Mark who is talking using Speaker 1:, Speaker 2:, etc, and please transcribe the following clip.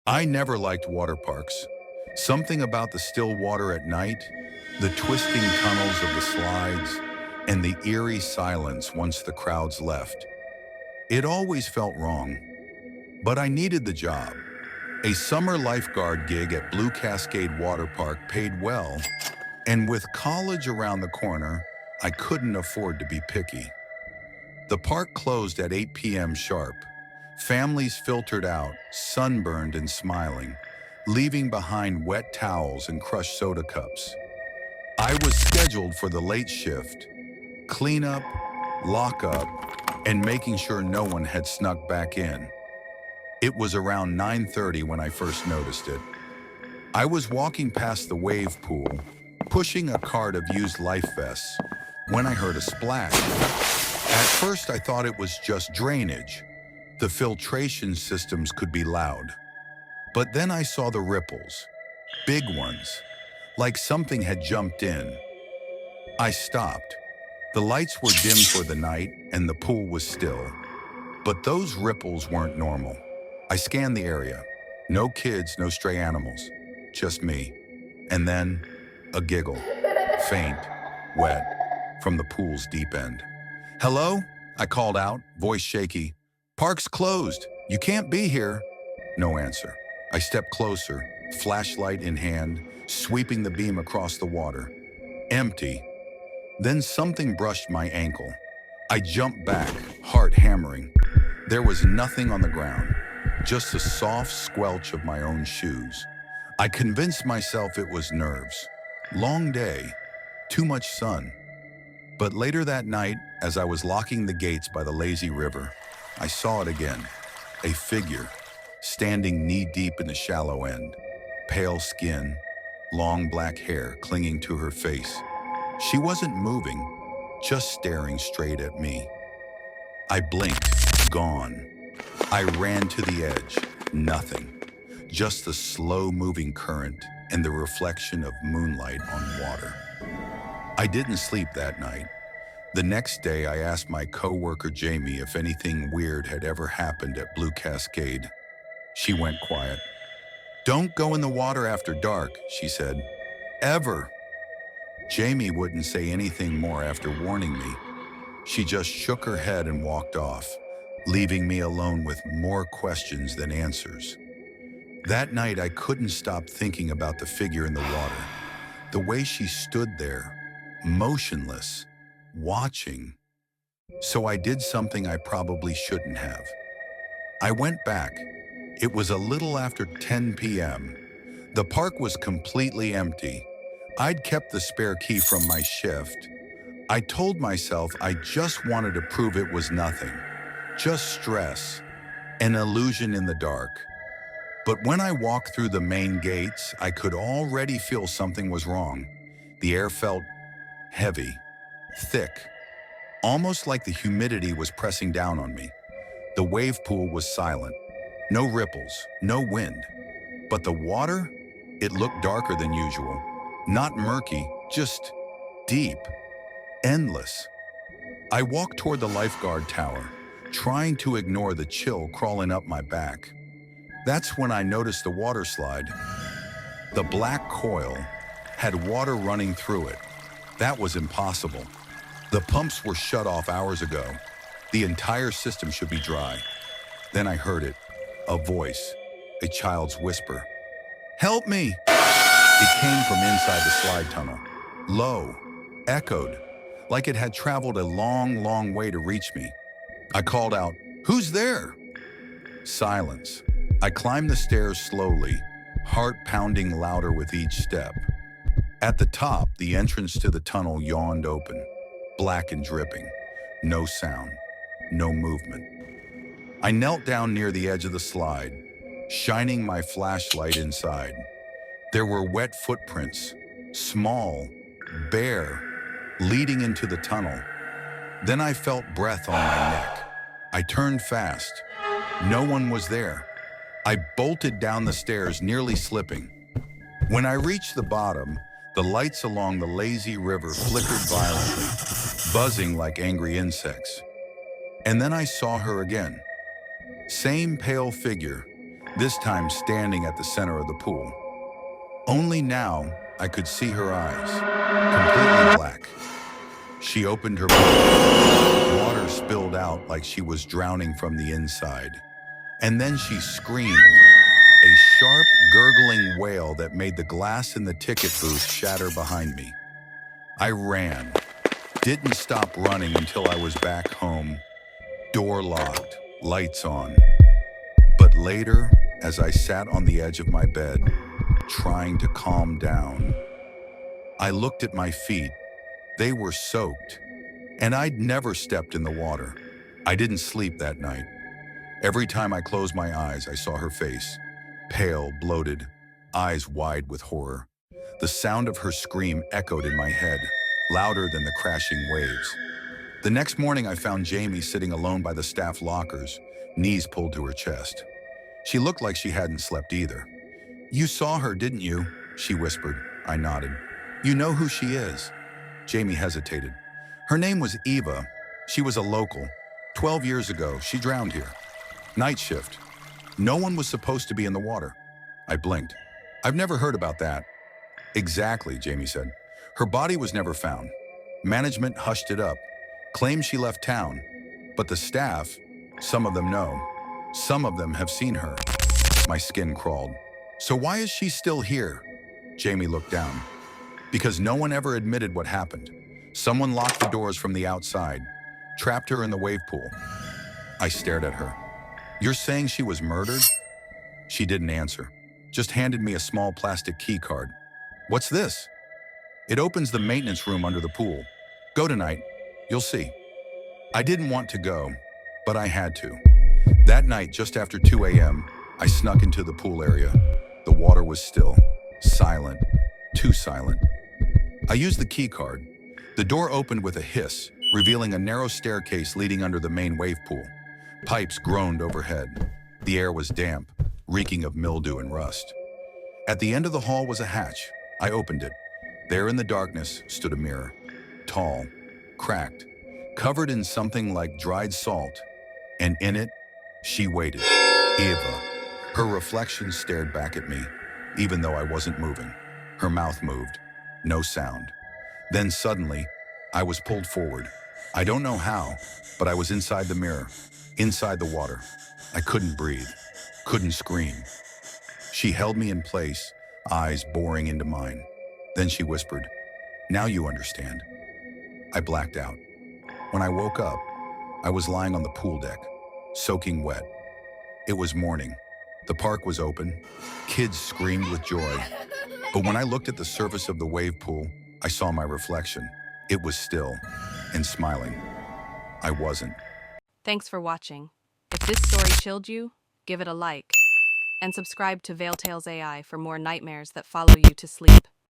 Speaker 1: I never liked water parks. Something about the still water at night, the twisting tunnels of the slides, and the eerie silence once the crowds left. It always felt wrong, but I needed the job. A summer lifeguard gig at Blue Cascade Water Park paid well, and with college around the corner, I couldn't afford to be picky. The park closed at 8 p.m. sharp. Families filtered out, sunburned and smiling, leaving behind wet towels and crushed soda cups. I was scheduled for the late shift, cleanup, lockup, and making sure no one had snuck back in. It was around 9:30 when I first noticed it. I was walking past the wave pool, pushing a cart of used life vests, when I heard a splash. At first I thought it was just drainage. The filtration systems could be loud. But then I saw the ripples, big ones, like something had jumped in. I stopped. The lights were dim for the night and the pool was still. But those ripples weren't normal. I scanned the area. No kids, no stray animals, just me. And then a giggle, faint, wet, from the pool's deep end. "Hello?" I called out, voice shaky. "Park's closed. You can't be here." No answer. I stepped closer, flashlight in hand, sweeping the beam across the water. Empty. Then something brushed my ankle. I jumped back, heart hammering. There was nothing on the ground, just the soft squelch of my own shoes. I convinced myself it was nerves. Long day, too much sun. But later that night, as I was locking the gates by the lazy river, I saw it again. A figure, standing knee-deep in the shallow end. Pale skin, long black hair clinging to her face. She wasn't moving, just staring straight at me. I blinked, gone. I ran to the edge, nothing. Just the slow-moving current and the reflection of moonlight on water. I didn't sleep that night. The next day, I asked my coworker Jamie if anything weird had ever happened at Blue Cascade. She went quiet. "Don't go in the water after dark," she said. "Ever." Jamie wouldn't say anything more after warning me. She just shook her head and walked off, leaving me alone with more questions than answers. That night, I couldn't stop thinking about the figure in the water. The way she stood there, motionless, watching. So I did something I probably shouldn't have. I went back. It was a little after 10 p.m. The park was completely empty. I'd kept the spare key from my shift. I told myself I just wanted to prove it was nothing. Just stress, an illusion in the dark. But when I walked through the main gates, I could already feel something was wrong. The air felt heavy, thick, almost like the humidity was pressing down on me. The wave pool was silent. No ripples, no wind. But the water, it looked darker than usual. Not murky, just deep, endless. I walked toward the lifeguard tower, trying to ignore the chill crawling up my back. That's when I noticed the water slide. The black coil had water running through it. That was impossible. The pumps were shut off hours ago. The entire system should be dry. Then I heard it, a voice, a child's whisper. "Help me!" It came from inside the slide tunnel. Low, echoed, like it had traveled a long, long way to reach me. I called out, "Who's there?" Silence. I climbed the stairs slowly, heart pounding louder with each step. At the top, the entrance to the tunnel yawned open, black and dripping. No sound, no movement. I knelt down near the edge of the slide, shining my flashlight inside. There were wet footprints, small, bare, leading into the tunnel. Then I felt breath on my neck. I turned fast. No one was there. I bolted down the stairs, nearly slipping. When I reached the bottom, the lights along the lazy river flickered violently, buzzing like angry insects. And then I saw her again. Same pale figure, this time standing at the center of the pool. Only now I could see her eyes, completely black. She opened her mouth. Water spilled out like she was drowning from the inside. And then she screamed, a sharp, gurgling wail that made the glass in the ticket booth shatter behind me. I ran, didn't stop running until I was back home, door locked, lights on. But later, as I sat on the edge of my bed, trying to calm down, I looked at my feet. They were soaked, and I'd never stepped in the water. I didn't sleep that night. Every time I closed my eyes, I saw her face, pale, bloated, eyes wide with horror. The sound of her scream echoed in my head, louder than the crashing waves. The next morning, I found Jamie sitting alone by the staff lockers, knees pulled to her chest. She looked like she hadn't slept either. "You saw her, didn't you?" she whispered. I nodded. "You know who she is?" Jamie hesitated. "Her name was Eva. She was a local. 12 years ago, she drowned here. Night shift. No one was supposed to be in the water." I blinked. "I've never heard about that." "Exactly," Jamie said. "Her body was never found. Management hushed it up, claimed she left town. But the staff, some of them know. Some of them have seen her." My skin crawled. "So why is she still here?" Jamie looked down. "Because no one ever admitted what happened. Someone locked the doors from the outside, trapped her in the wave pool." I stared at her. "You're saying she was murdered?" She didn't answer, just handed me a small plastic key card. "What's this?" "It opens the maintenance room under the pool. Go tonight. You'll see." I didn't want to go, but I had to. That night, just after 2 a.m., I snuck into the pool area. The water was still, silent, too silent. I used the key card. The door opened with a hiss, revealing a narrow staircase leading under the main wave pool. Pipes groaned overhead. The air was damp, reeking of mildew and rust. At the end of the hall was a hatch. I opened it. There in the darkness stood a mirror. Tall, cracked, covered in something like dried salt. And in it, she waited. Eva. Her reflection stared back at me, even though I wasn't moving. Her mouth moved. No sound. Then suddenly, I was pulled forward. I don't know how, but I was inside the mirror, inside the water. I couldn't breathe, couldn't scream. She held me in place, eyes boring into mine. Then she whispered, "Now you understand." I blacked out. When I woke up, I was lying on the pool deck, soaking wet. It was morning. The park was open. Kids screamed with joy. But when I looked at the surface of the wave pool, I saw my reflection. It was still and smiling. I wasn't.
Speaker 2: Thanks for watching. If this story chilled you, give it a like. And subscribe to VeilTalesAI for more nightmares that follow you to sleep.